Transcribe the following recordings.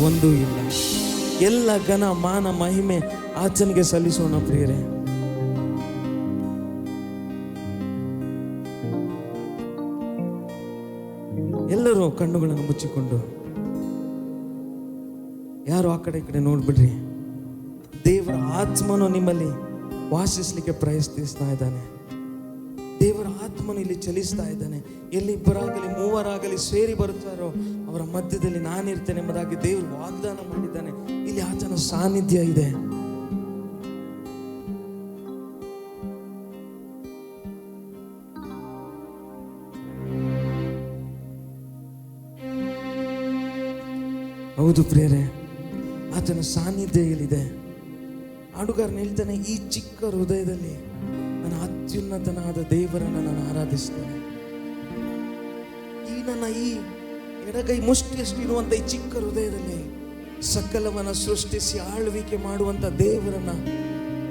ಒಂದೂ ಇಲ್ಲ. ಎಲ್ಲ ಘನ ಮಾನ ಮಹಿಮೆ ಆತನಿಗೆ ಸಲ್ಲಿಸೋಣ ಪ್ರಿಯರೇ. ಎಲ್ಲರೂ ಕಣ್ಣುಗಳನ್ನು ಮುಚ್ಚಿಕೊಂಡು ಯಾರು ಆ ಕಡೆ ಈ ಕಡೆ ನೋಡ್ಬಿಡ್ರಿ. ದೇವರ ಆತ್ಮನು ನಿಮ್ಮಲ್ಲಿ ವಾಸಿಸ್ಲಿಕ್ಕೆ ಪ್ರಯತ್ನಿಸ್ತಾ ಇದ್ದಾನೆ. ದೇವರ ಆತ್ಮನು ಇಲ್ಲಿ ಚಲಿಸ್ತಾ ಇದ್ದಾನೆ. ಎಲ್ಲಿ ಇಬ್ಬರಾಗಲಿ ಮೂವರಾಗಲಿ ಸೇರಿ ಬರುತ್ತಾರೋ ಅವರ ಮಧ್ಯದಲ್ಲಿ ನಾನಿರ್ತೇನೆ ಎಂಬುದಾಗಿ ದೇವರು ವಾಗ್ದಾನ ಮಾಡಿದ್ದಾನೆ. ಇಲ್ಲಿ ಆತನ ಸಾನ್ನಿಧ್ಯ ಇದೆ. ಹೌದು ಪ್ರಿಯರೇ, ಆತನ ಸಾನ್ನಿಧ್ಯ ಇಲ್ಲಿದೆ. ಹಾಡುಗಾರನು ಹೇಳ್ತಾನೆ, ಈ ಚಿಕ್ಕ ಹೃದಯದಲ್ಲಿ ನನ್ನ ಅತ್ಯುನ್ನತನಾದ ದೇವರನ್ನು ನಾನು ಆರಾಧಿಸ್ತೇನೆ. ಈ ಎಡಗೈ ಮುಷ್ಟಿಯಷ್ಟು ಇರುವಂತ ಈ ಚಿಕ್ಕ ಹೃದಯದಲ್ಲಿ ಸಕಲವನ್ನ ಸೃಷ್ಟಿಸಿ ಆಳ್ವಿಕೆ ಮಾಡುವಂತ ದೇವರನ್ನ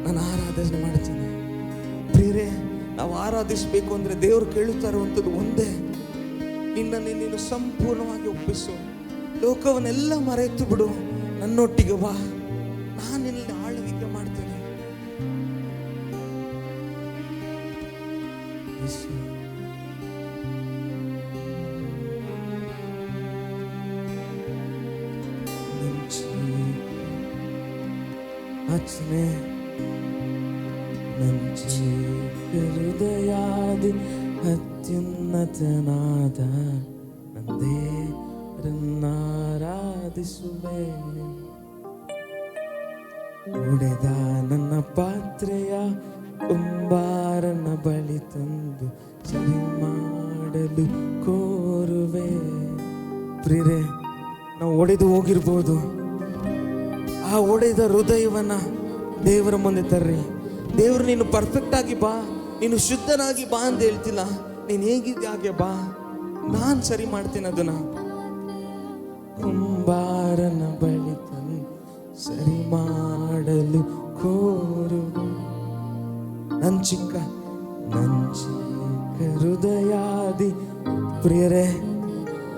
ನಾನು ಆರಾಧನೆ ಮಾಡ್ತೀನಿ. ಪ್ರಿಯರೇ, ನಾವು ಆರಾಧಿಸಬೇಕು ಅಂದ್ರೆ ದೇವರು ಕೇಳುತ್ತಾ ಇರುವಂಥದ್ದು ಒಂದೇ, ನಿನ್ನನ್ನೇ ನೀನು ಸಂಪೂರ್ಣವಾಗಿ ಒಪ್ಪಿಸು. ಲೋಕವನ್ನೆಲ್ಲ ಮರೆತು ಬಿಡು, ನನ್ನೊಟ್ಟಿಗೆ ಬಾ, ನಾನು ನಿನ್ನ ಆಳ್ವಿಕೆ ಮಾಡ್ತೇನೆ. ಹೃದಯಾದಿ ಅತ್ಯುನ್ನತನಾದ ನಂದೇರನ್ನಾರಾಧಿಸುವೆ. ಒಡೆದ ನನ್ನ ಪಾತ್ರೆಯ ಕುಂಬಾರನ ಬಳಿ ತಂದು ಸರಿ ಮಾಡಲು ಕೋರುವೆ. ಪ್ರಿಯರೇ, ನಾವು ಒಡೆದು ಹೋಗಿರ್ಬೋದು. ಆ ಒಡೆದ ಹೃದಯವನ್ನ ದೇವರ ಮುಂದೆ ತರ್ರಿ. ದೇವರು ನೀನು ಪರ್ಫೆಕ್ಟ್ ಆಗಿ ಬಾ, ನೀನು ಶುದ್ಧನಾಗಿ ಬಾ ಅಂತ ಹೇಳ್ತಿಲ್ಲ. ನೀನು ಹೇಗಿದ್ದೆ ಹಾಗೆ ಬಾ, ನಾನು ಸರಿ ಮಾಡ್ತೀನಿ ಅದನ್ನ. ಕುಂಬಾರನ ಬಳಿ ತಂದು ಸರಿ ಮಾಡಲು ಕೋರು ನನ್ನ ಚಿಕ್ಕ ಹೃದಯಾದಿ. ಪ್ರಿಯರೇ,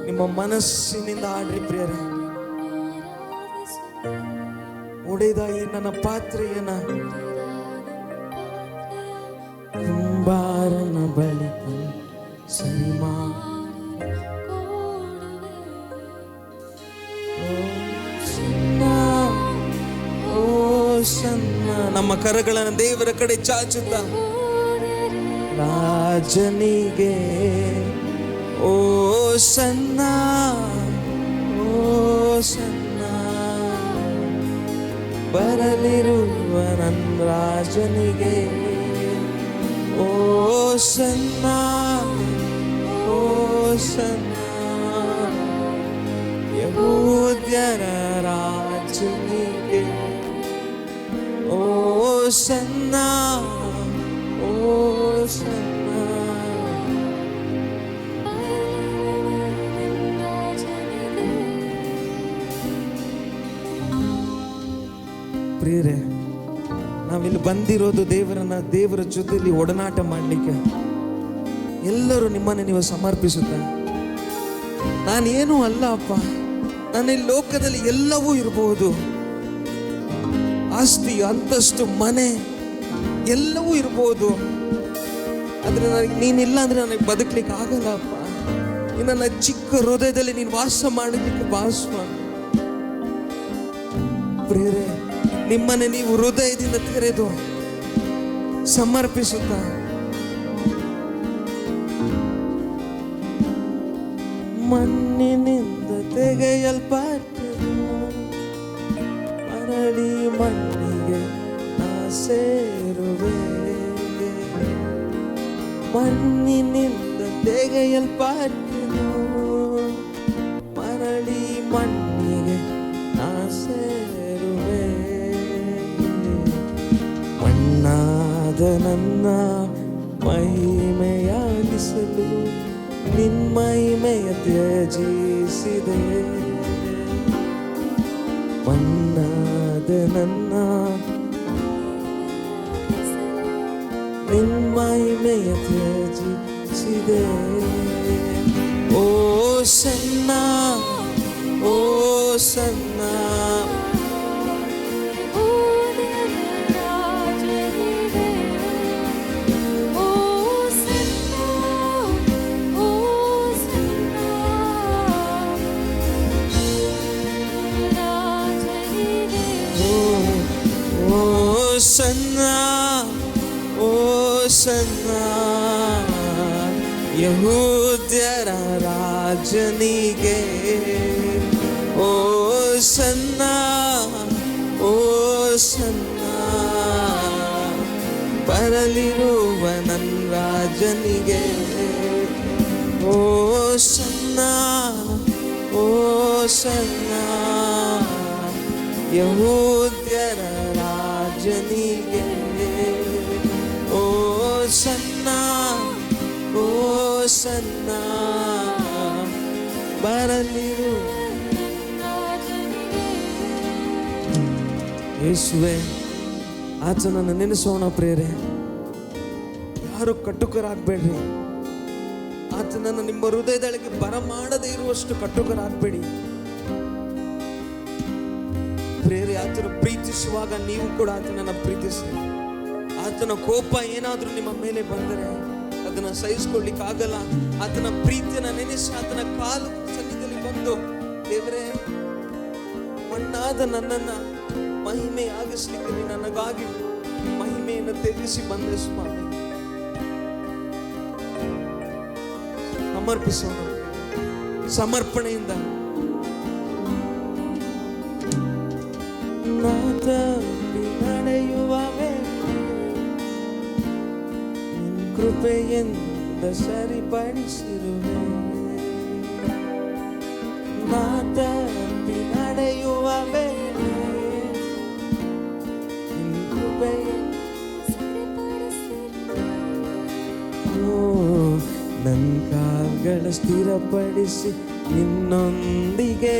ನಿಮ್ಮ ಮನಸ್ಸಿನಿಂದ ಆಡ್ರಿ ಪ್ರಿಯರೇ. ಒಡೆದ ಈ ನನ್ನ ಪಾತ್ರೆಯನ್ನ ಕುಂಬಾರನ ಬಳಿ ಸರಿ ನಮ್ಮ ಕರಗಳನ್ನು ದೇವರ ಕಡೆ ಚಾಚುತ್ತ ರಾಜನಿಗೆ ಓ ಸನ್ನ, ಓ ಸನ್ನ, ಬರಲಿರುವ ನನ್ನ ರಾಜನಿಗೆ ಓ ಸನ್ನ, ಓ ಸನ್ನ, ಯಹೂದ್ಯರ ರಾಜನಿಗೆ ಓ ಸನ್ನ, ಓ ಸನ್ನ. ಪ್ರಿಯರೇ, ನಾವಿಲ್ಲಿ ಬಂದಿರೋದು ದೇವರ ಜೊತೆಯಲ್ಲಿ ಒಡನಾಟ ಮಾಡಲಿಕ್ಕೆ. ಎಲ್ಲರೂ ನಿಮ್ಮನ್ನು ನೀವು ಸಮರ್ಪಿಸುತ್ತ, ನಾನೇನೂ ಅಲ್ಲ ಅಪ್ಪ, ನನ್ನ ಈ ಲೋಕದಲ್ಲಿ ಎಲ್ಲವೂ ಇರಬಹುದು, ಆಸ್ತಿ ಅಂತಸ್ತು ಮನೆ ಎಲ್ಲವೂ ಇರಬಹುದು, ಆದ್ರೆ ನೀನಿಲ್ಲ ಅಂದ್ರೆ ನನಗೆ ಬದುಕಲಿಕ್ಕೆ ಆಗಲ್ಲ ಅಪ್ಪ. ನನ್ನ ಚಿಕ್ಕ ಹೃದಯದಲ್ಲಿ ನೀನು ವಾಸ ಮಾಡಲಿಕ್ಕೆ ಭಾಸ್ವ. ಪ್ರಿಯರೇ, ನಿಮ್ಮನ್ನೇ ನೀವು ಹೃದಯದಿಂದ ತೆರೆದು ಸಮರ್ಪಿಸುತ್ತ ಮಣ್ಣಿನಿಂದ ತೆಗೆಯಲ್ಪಟ್ಟನು, ಮರಳಿ ಮಣ್ಣಿಗೆ ನಾ ಸೇರುವೆ. ಮಣ್ಣಿನಿಂದ ತೆಗೆಯಲ್ಪಟ್ಟನು, ಮರಳಿ ಮಣ್ಣಿಗೆ ನಾ ಸೇರುವೆ. ಮಣ್ಣಾದ ನನ್ನ ಮಹಿಮೆಯಾಗಿಸಲು ನಿನ್ಮಹಿಮೆಯ ತ್ಯಜಿಸಿದೆ. ಮಣ್ಣಾದ ನನ್ನ ನಿನ್ಮಹಿಮೆಯ ತ್ಯಜಿಸಿದೆ. ಓ ಸನ್ನ, ಓ ಸನ್ನ ಸನ್ನ ಓ ಸನ್ನ ಯಹೂದ್ಯರ ರಾಜನಿಗೆ ಓ ಸನ್ನ ಓ ಸನ್ನ ಬರಲಿರುವ ನನ್ನ ರಾಜನಿಗೆ ಓ ಸನ್ನ ಓ ಸನ್ನ ಯಹೂದ್ಯರ ರಾಜನಿಗೆ ಓ ಸನ್ನ ಓ ಸನ್ನ ಬರಲಿರು. ಯೇಸುವೆ, ಆತನನ್ನು ನೆನೆಸೋಣ ಪ್ರೇರೆ. ಯಾರು ಕಟುಕರಾಗಬೇಡ್ರಿ. ಆತನನ್ನು ನಿಮ್ಮ ಹೃದಯದೊಳಗೆ ಬರಮಾಡದೇ ಇರುವಷ್ಟು ಕಟುಕರಾಗಬೇಡಿ ಪ್ರೇರೆ. ಆತನ ಪ್ರೀತಿಸುವಾಗ ನೀವು ಕೂಡ ಆತನನ್ನು ಪ್ರೀತಿಸಿ. ಆತನ ಕೋಪ ಏನಾದರೂ ನಿಮ್ಮ ಮೇಲೆ ಬಂದರೆ ಅದನ್ನು ಸಹಿಸ್ಕೊಳ್ಳಿಕ್ಕಾಗಲ್ಲ. ಆತನ ಪ್ರೀತಿಯನ್ನು ನೆನೆಸಿ ಆತನ ಕಾಲು ಸನ್ನಿಧಿಯಲ್ಲಿ ಬಂದು, ದೇವರೇ, ಮಣ್ಣಾದ ನನ್ನನ್ನು ಮಹಿಮೆಯಾಗಿಸ್ಲಿಕ್ಕೆ ನನಗಾಗಿ ಮಹಿಮೆಯನ್ನು ತ್ಯಜಿಸಿ ಬಂದೆ ಸ್ವಾಮಿ. ಸಮರ್ಪಿಸೋಣ ಸಮರ್ಪಣೆಯಿಂದ. ನಡೆಯುವವೇ ಕೃಪೆಯಿಂದ ಸರಿಪಡಿಸಿರುವೆ. ಮಾತಪ್ಪಿ ನಡೆಯುವವೇ ನನ್ನ ಕಾಲ್ಗಳ ಸ್ಥಿರಪಡಿಸಿ ನಿನ್ನೊಂದಿಗೆ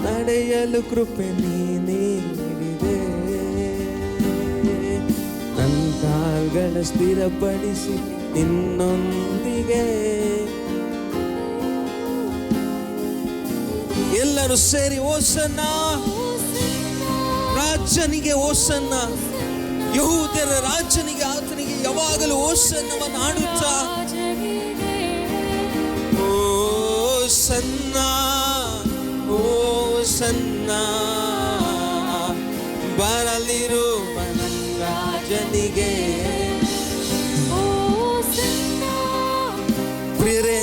ನಡೆಯಲು ಕೃಪೆ ನೀಡಿದೆ. ನನ್ನ ಕಾಲ್ಗಳ ಸ್ಥಿರಪಡಿಸಿ ನಿನ್ನೊಂದಿಗೆ. ಎಲ್ಲರೂ ಸೇರಿ ಓಸನ್ನ, ರಾಜನಿಗೆ ಓಸನ್ನ, ಯಹೂದ್ಯರ ರಾಜನಿಗೆ, ಆತನಿಗೆ ಯಾವಾಗಲೂ ಓಸನ್ನವನ್ನು ಹಾಡುತ್ತಾ, ಓ ಸನ್ನ ಓ ಸನ್ನ ಬರಲಿರುವ ನನ್ನ ರಾಜನಿಗೆ. ಪ್ರಿಯರೇ,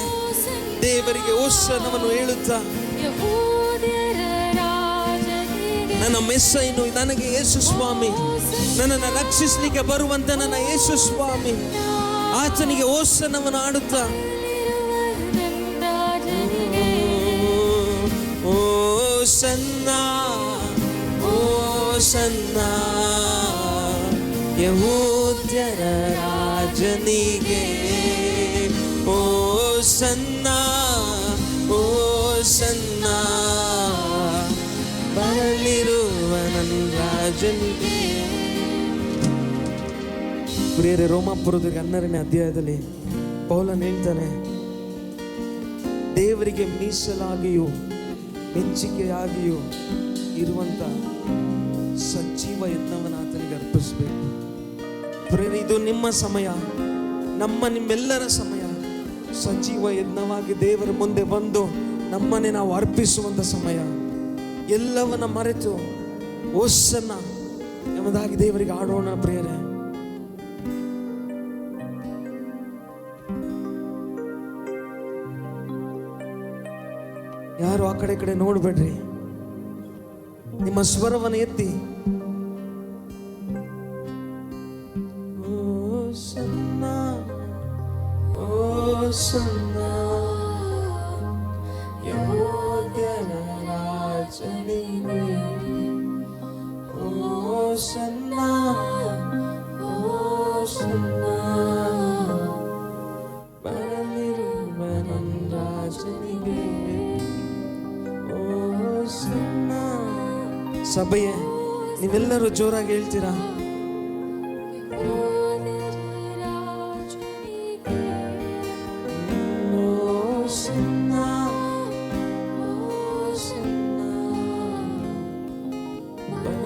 ದೇವರಿಗೆ ಓಸನ್ನವನ್ನು ಹೇಳುತ್ತಾ, ನನ್ನ ಮೆಸ್ಸೈನು, ನನಗೆ ಯೇಸು ಸ್ವಾಮಿ, ನನ್ನನ್ನು ರಕ್ಷಿಸಲಿಕ್ಕೆ ಬರುವಂತ ನನ್ನ ಯೇಸು ಸ್ವಾಮಿ, ಆತನಿಗೆ ಓಸನ್ನವನ್ನು ಹಾಡುತ್ತಾ, ಓ ಸನ್ನ ಓ ಸನ್ನ ಯಹೂದ್ಯರ ರಾಜನಿಗೆ. ಓ ಸನ್ನ ಓ ಸನ್ನ ಬರಲಿರುವ ನನ್ನ ರಾಜನಿಗೆ. ಪ್ರಿಯರೇ, ರೋಮಾಪುರದವರಿಗೆ 12ನೇ ಅಧ್ಯಾಯದಲ್ಲಿ ಪೌಲನು ಹೇಳ್ತಾನೆ, ದೇವರಿಗೆ ಮೀಸಲಾಗಿಯೂ ಮೆಚ್ಚಿಕೆಯಾಗಿಯೂ ಇರುವಂತ ಸಜೀವ ಯಜ್ಞವನ್ನು ಆತನಿಗೆ ಅರ್ಪಿಸಬೇಕು. ಪ್ರಿಯರೇ, ಇದು ನಿಮ್ಮ ಸಮಯ, ನಿಮ್ಮೆಲ್ಲರ ಸಮಯ. ಸಜೀವ ಯಜ್ಞವಾಗಿ ದೇವರ ಮುಂದೆ ಬಂದು ನಮ್ಮನ್ನೇ ನಾವು ಅರ್ಪಿಸುವಂತ ಸಮಯ. ಎಲ್ಲವನ್ನ ಮರೆತು ಓಸನ್ನ ಎಂಬುದಾಗಿ ದೇವರಿಗೆ ಆಡೋಣ ಪ್ರಿಯರೇ. ಯಾರು ಆ ಕಡೆ ಕಡೆ ನೋಡ್ಬೇಡ್ರಿ, ನಿಮ್ಮ ಸ್ವರವನ್ನು ಎತ್ತಿ ಓ ಸನ್ನ ಓ ಸನ್ನ ಯಹೂದ್ಯರ ರಾಜನಿಗೆ. ಓ ಸನ್ನ ಓ ಸನ್ನ ಬರಲಿರುವ ನನ್ನ ರಾಜನಿಗೆ. ಸಭೆಯೇ, ನೀವೆಲ್ಲರೂ ಜೋರಾಗಿ ಹೇಳ್ತೀರಾ? ಓ ಸನ್ನ ಓ ಸನ್ನ ಬಾ